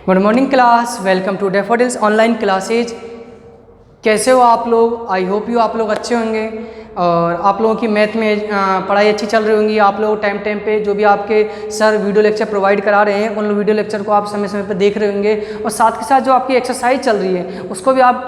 Good morning class, welcome to Daffodils online classes. कैसे हो आप लोग? आई होप यू आप लोग अच्छे होंगे और आप लोगों की मैथ में पढ़ाई अच्छी चल रही होंगी। आप लोग टाइम टाइम पे जो भी आपके सर वीडियो लेक्चर प्रोवाइड करा रहे हैं उन वीडियो लेक्चर को आप समय समय पर देख रहे होंगे और साथ के साथ जो आपकी एक्सरसाइज चल रही है उसको भी आप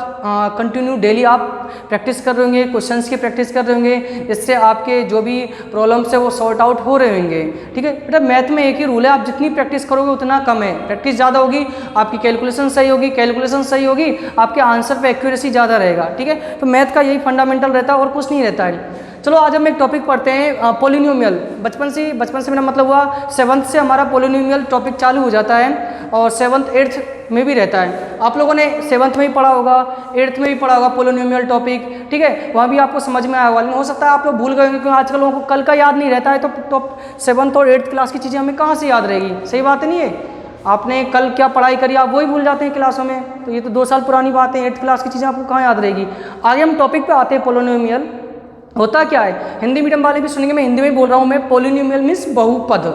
कंटिन्यू डेली आप प्रैक्टिस कर रहे होंगे, क्वेश्चंस की प्रैक्टिस कर रहे होंगे, जिससे आपके जो भी प्रॉब्लम्स है वो सॉर्ट आउट हो रहे होंगे। ठीक है बेटा, मैथ में एक ही रूल है, आप जितनी प्रैक्टिस करोगे उतना कम है। प्रैक्टिस ज़्यादा होगी आपकी कैलकुलेशन सही होगी, कैलकुलेशन सही होगी आपके आंसर पे एक्यूरेसी ज़्यादा रहेगा। ठीक है, तो मैथ का यही फंडामेंटल रहता है और कुछ नहीं रहता है। चलो आज हम एक टॉपिक पढ़ते हैं, पोलिनोमियल। बचपन से मेरा मतलब हुआ 7th से हमारा पोलिनोमियल टॉपिक चालू हो जाता है और 7th 8th में भी रहता है। आप लोगों ने 7th में ही पढ़ा होगा, 8th में भी पढ़ा होगा पोलिनोमियल टॉपिक। ठीक है, वहाँ भी आपको समझ में आया होगा। हो सकता है आप लोग भूल गए होंगे क्योंकि आजकल लोगों को कल का याद नहीं रहता है, तो 7th और 8th क्लास की चीज़ें हमें कहाँ से याद रहेगी? सही बात नहीं है? आपने कल क्या पढ़ाई करी आप वही भूल जाते हैं क्लासों में, तो ये तो 2 साल पुरानी बात है। 8th क्लास की चीज़ें आपको कहाँ याद रहेगी? आगे हम टॉपिक पे आते हैं। पोलिनोमियल होता क्या है, हिंदी मीडियम वाले भी सुनेंगे, मैं हिंदी में बोल रहा हूँ। मैं पोलिनोमियल मीन्स बहुपद।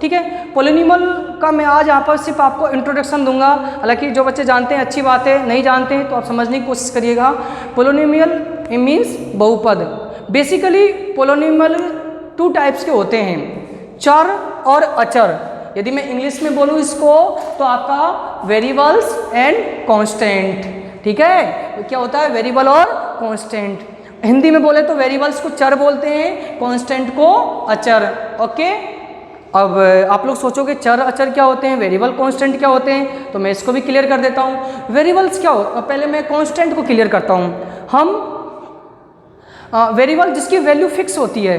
ठीक है, पोलिनोमियल का मैं आज यहाँ पर सिर्फ आपको इंट्रोडक्शन दूंगा। हालांकि जो बच्चे जानते हैं अच्छी बात है, नहीं जानते हैं तो आप समझने की कोशिश करिएगा। पोलिनोमियल मीन्स बहुपद। बेसिकली पोलिनोमियल 2 टाइप्स के होते हैं, चर और अचर। यदि मैं इंग्लिश में बोलूँ इसको तो आपका वेरिएबल्स एंड कांस्टेंट। ठीक है, तो क्या होता है वेरिएबल और कांस्टेंट। हिंदी में बोले तो वेरिएबल्स को चर बोलते हैं, कांस्टेंट को अचर। ओके, अब आप लोग सोचोगे चर अचर क्या होते हैं, वेरिएबल कांस्टेंट क्या होते हैं, तो मैं इसको भी क्लियर कर देता हूँ। वेरिएबल्स क्या हो, पहले मैं कांस्टेंट को क्लियर करता हूँ। हम वेरिएबल जिसकी वैल्यू फिक्स होती है,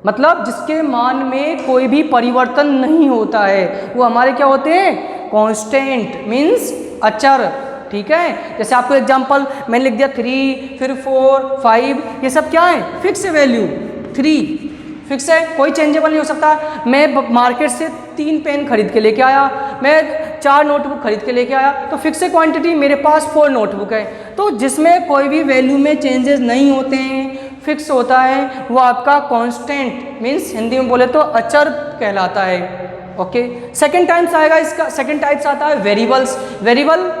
मतलब जिसके मान में कोई भी परिवर्तन नहीं होता है, वो हमारे क्या होते हैं? कांस्टेंट मीन्स अचर। ठीक है, जैसे आपको एग्जांपल मैंने लिख दिया 3, फिर 4, 5, ये सब क्या है? फिक्स है वैल्यू। 3 फिक्स है, कोई चेंजेबल नहीं हो सकता। मैं मार्केट से 3 पेन खरीद के लेके आया, मैं 4 नोटबुक खरीद के लेके आया, तो फिक्स है क्वांटिटी, मेरे पास 4 नोटबुक है। तो जिसमें कोई भी वैल्यू में चेंजेस नहीं होते हैं, फिक्स होता है, वो आपका कांस्टेंट मीन्स हिंदी में बोले तो अचर कहलाता है। ओके, सेकेंड टाइप्स आएगा इसका, सेकेंड टाइप्स आता है वेरिएबल्स। वेरिएबल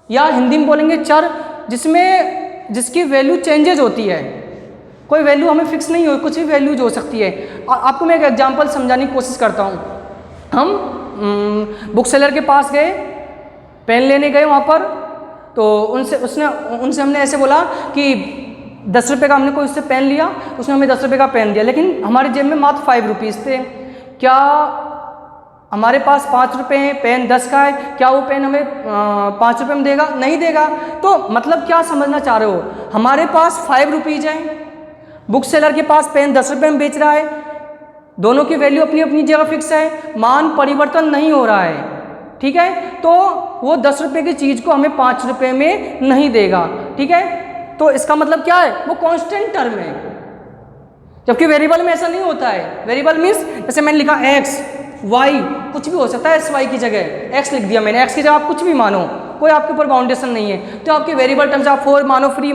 या हिंदी में बोलेंगे चर, जिसकी वैल्यू चेंजेज होती है। कोई वैल्यू हमें फिक्स नहीं हो, कुछ भी वैल्यूज हो सकती है। आपको मैं एक एग्जांपल समझाने की कोशिश करता हूँ। हम बुक सेलर के पास गए, पेन लेने गए वहाँ पर, तो उनसे हमने ऐसे बोला कि 10 रुपये का हमने कोई उससे पेन लिया, उसने हमें 10 रुपये का पेन दिया, लेकिन हमारे जेब में मात्र 5 रुपीज़ थे। क्या हमारे पास 5 रुपये हैं, पेन 10 का है, क्या वो पेन हमें 5 रुपये में देगा? नहीं देगा। तो मतलब क्या समझना चाह रहे हो, हमारे पास 5 रुपीज़ हैं, बुक सेलर के पास पेन 10 रुपये में बेच रहा है, दोनों की वैल्यू अपनी अपनी जगह फिक्स है, मान परिवर्तन नहीं हो रहा है। ठीक है, तो वो 10 रुपये की चीज़ को हमें 5 रुपये में नहीं देगा। ठीक है, तो इसका मतलब क्या है, वो कांस्टेंट टर्म है, जबकि वेरिएबल में ऐसा नहीं होता है। वेरिएबल मीन्स जैसे मैंने लिखा x, y, कुछ भी हो सकता है, sy की जगह x लिख दिया मैंने, x की जगह आप कुछ भी मानो, कोई आपके ऊपर बाउंडेशन नहीं है। तो आपके वेरिएबल टर्म्स आप 4 मानो, फ्री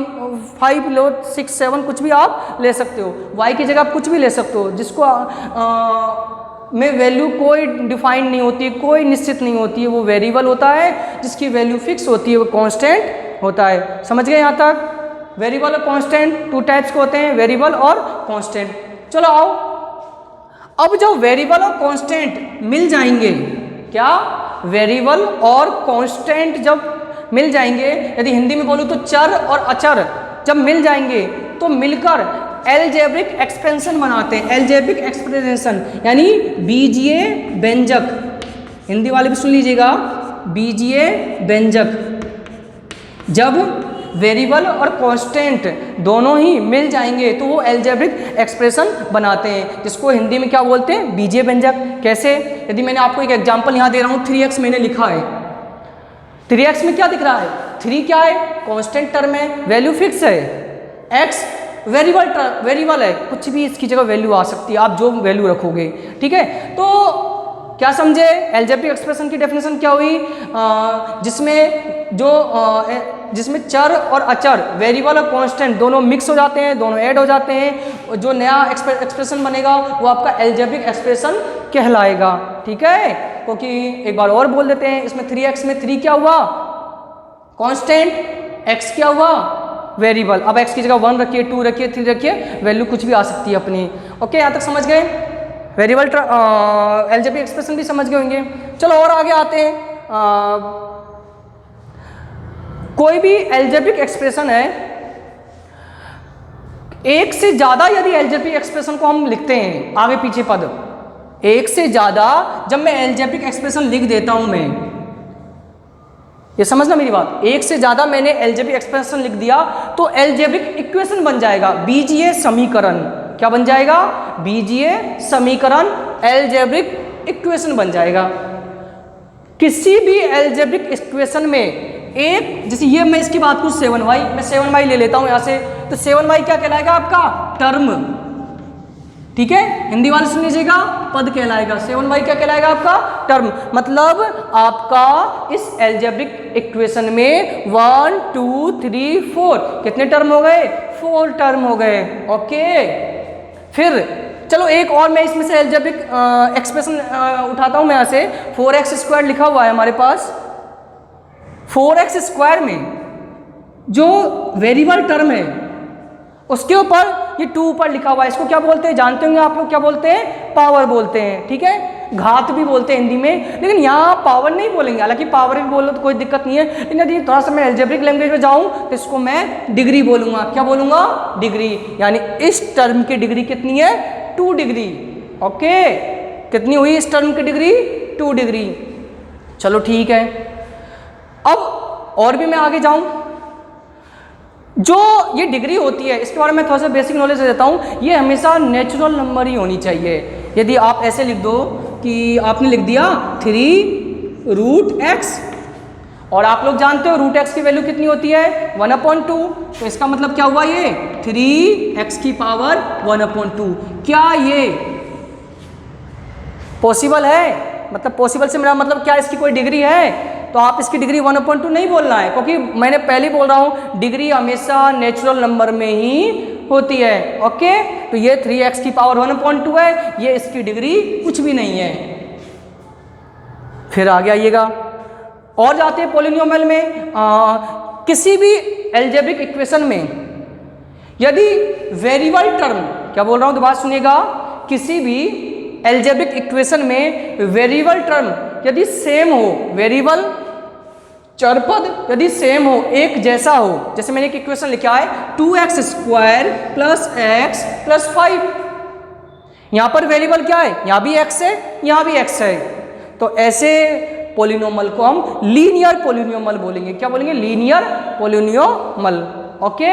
5 लो, 6, 7 कुछ भी आप ले सकते हो, y की जगह आप कुछ भी ले सकते हो, जिसको में वैल्यू कोई डिफाइंड नहीं होती, कोई निश्चित नहीं होती है, वो वेरिएबल होता है। जिसकी वैल्यू फिक्स होती है वो कांस्टेंट होता है। समझ गए यहाँ तक? वेरिएबल और कांस्टेंट 2 टाइप्स के होते हैं, वेरिएबल और कांस्टेंट। चलो आओ, अब जब वेरिएबल और कांस्टेंट मिल जाएंगे, क्या वेरिएबल और कांस्टेंट जब मिल जाएंगे, यदि हिंदी में बोलूँ तो चर और अचर जब मिल जाएंगे तो मिलकर एलजेब्रिक एक्सपेंशन बनाते हैं। एलजेब्रिक एक्सपेंशन यानी बीजीय व्यंजक, हिंदी वाले भी सुन लीजिएगा, बीजीय व्यंजक। जब वेरिएबल और कांस्टेंट दोनों ही मिल जाएंगे तो वो एलजेब्रिक एक्सप्रेशन बनाते हैं, जिसको हिंदी में क्या बोलते हैं? बीजीय व्यंजक। कैसे? यदि मैंने आपको एक एग्जांपल यहाँ दे रहा हूँ, 3x मैंने लिखा है, 3x में क्या दिख रहा है? 3 क्या है? कांस्टेंट टर्म है, वैल्यू फिक्स है। x वेरिएबल है, कुछ भी इसकी जगह वैल्यू आ सकती है, आप जो वैल्यू रखोगे। ठीक है, तो क्या समझे? एलजेब्रिक एक्सप्रेशन की डेफिनेशन क्या हुई? जिसमें चर और अचर, वेरिएबल और कांस्टेंट दोनों मिक्स हो जाते हैं, दोनों ऐड हो जाते हैं, जो नया एक्सप्रेशन बनेगा वो आपका एलजेब्रिक एक्सप्रेशन कहलाएगा। ठीक है, क्योंकि एक बार और बोल देते हैं, इसमें 3x में 3 क्या हुआ, कांस्टेंट, x क्या हुआ, वेरिएबल। अब x की जगह 1 रखिए, 2 रखिए, 3 रखिए, वैल्यू कुछ भी आ सकती है अपनी। ओके, यहाँ तक समझ गए? वेरिएबल एलजेब्रिक एक्सप्रेशन भी समझ गए होंगे। चलो और आगे आते हैं। कोई भी एलजेब्रिक एक्सप्रेशन है, एक से ज्यादा यदि एलजेब्रिक एक्सप्रेशन को हम लिखते हैं, आगे पीछे पद, एक से ज्यादा जब मैं एलजेब्रिक एक्सप्रेशन लिख देता हूं, मैं ये समझना मेरी बात, एक से ज्यादा मैंने एलजेब्रिक एक्सप्रेशन लिख दिया तो एलजेब्रिक इक्वेशन बन जाएगा, बीजीय समीकरण। क्या बन जाएगा? बीजीय समीकरण, एलजेब्रिक इक्वेशन बन जाएगा। किसी भी एलजेब्रिक इक्वेशन में एक, जैसे ये मैं इसकी बात करूं 7y, मैं 7y ले लेता हूं यहां से, तो 7y क्या कहलाएगा आपका? टर्म। ठीक है, हिंदी वाले सुन लीजिएगा, पद कहलाएगा। 7y क्या कहलाएगा आपका? टर्म। मतलब आपका इस एलजेब्रिक इक्वेशन में 1 2 3 4 कितने टर्म हो गए? 4 टर्म हो गए। ओके, फिर चलो एक और मैं इसमें से एलजेब्रिक एक्सप्रेशन उठाता हूं मैं यहां से। 4x² लिखा हुआ है हमारे पास। 4x² में जो वेरिएबल टर्म है उसके ऊपर ये 2 ऊपर लिखा हुआ है, इसको क्या बोलते हैं जानते होंगे आप लोग? क्या बोलते हैं? पावर बोलते हैं। ठीक है, घात भी बोलते हैं हिंदी में, लेकिन यहाँ पावर नहीं बोलेंगे। हालांकि पावर भी बोलो तो कोई दिक्कत नहीं है, लेकिन यदि थोड़ा सा मैं एल्जेब्रिक लैंग्वेज में जाऊँ तो इसको मैं डिग्री बोलूँगा। क्या बोलूँगा? डिग्री। यानी इस टर्म की डिग्री कितनी है? 2 डिग्री। ओके, कितनी हुई इस टर्म की डिग्री? 2 डिग्री। चलो ठीक है, अब और भी मैं आगे जाऊँ। जो ये डिग्री होती है इसके बारे में थोड़ा सा बेसिक नॉलेज देता हूँ। ये हमेशा नेचुरल नंबर ही होनी चाहिए। यदि आप ऐसे लिख दो कि आपने लिख दिया 3√x, और आप लोग जानते हो √x की वैल्यू कितनी होती है? 1/2। तो इसका मतलब क्या हुआ? ये 3x की पावर 1/2। क्या ये पॉसिबल है? मतलब पॉसिबल से मेरा मतलब क्या इसकी कोई डिग्री है? तो आप इसकी डिग्री 1/2 नहीं बोलना है, क्योंकि मैंने पहले बोल रहा हूँ डिग्री हमेशा नेचुरल नंबर में ही होती है। ओके, तो ये 3x की पावर 1/2 है, ये इसकी डिग्री कुछ भी नहीं है। फिर आगे आइएगा, और जाते हैं पॉलिनोमियल में। किसी भी एल्जेब्रिक इक्वेशन में यदि वेरिएबल टर्म, क्या बोल रहा हूँ दोबारा सुनिएगा, किसी भी एल्जेब्रिक इक्वेशन में वेरिएबल टर्म यदि सेम हो, वेरिएबल चरपद यदि सेम हो, एक जैसा हो, जैसे मैंने एक इक्वेशन लिखा है 2x² + x + 5, यहां पर वेरिएबल क्या है? यहां भी x है, यहां भी x है, तो ऐसे पॉलिनोमियल को हम लीनियर पॉलिनोमियल बोलेंगे। क्या बोलेंगे? Linear polynomial. ओके,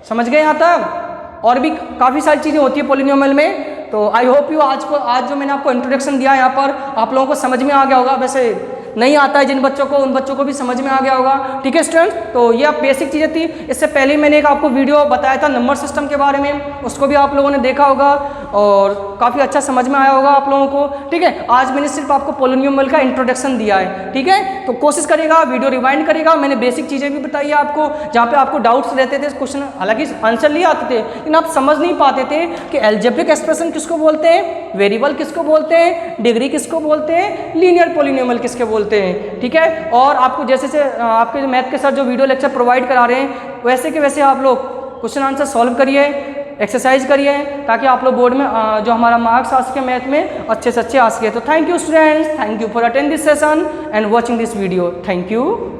समझ गए यहां तक? और भी काफ़ी सारी चीज़ें होती है पॉलिनोमियल में। तो आई होप यू आज जो मैंने आपको इंट्रोडक्शन दिया यहाँ पर आप लोगों को समझ में आ गया होगा। वैसे नहीं आता है जिन बच्चों को, उन बच्चों को भी समझ में आ गया होगा। ठीक है स्टूडेंट्स, तो ये आप बेसिक चीज़ें थी। इससे पहले मैंने एक आपको वीडियो बताया था नंबर सिस्टम के बारे में, उसको भी आप लोगों ने देखा होगा और काफ़ी अच्छा समझ में आया होगा आप लोगों को। ठीक है, आज मैंने सिर्फ आपको पॉलिनोमियल का इंट्रोडक्शन दिया है। ठीक है, तो कोशिश करिएगा, वीडियो रिवाइंड करिएगा। मैंने बेसिक चीज़ें भी बताई है आपको, जहाँ पे आपको डाउट्स रहते थे, क्वेश्चन हालांकि आंसर नहीं आते थे, लेकिन आप समझ नहीं पाते थे कि एल्जेब्रिक एक्सप्रेशन किसको बोलते हैं, वेरिएबल किसको बोलते हैं, डिग्री किसको बोलते हैं, लीनियर पॉलिनोमियल किसके बोलते हैं। ठीक है, और आपको जैसे आपके मैथ के साथ जो वीडियो लेक्चर प्रोवाइड करा रहे हैं वैसे के वैसे आप लोग क्वेश्चन आंसर सॉल्व करिए, एक्सरसाइज करिए, ताकि आप लोग बोर्ड में जो हमारा मार्क्स आ सके मैथ में अच्छे से अच्छे आ सके। तो thank you students, thank you for attend this session and watching this video. Thank you.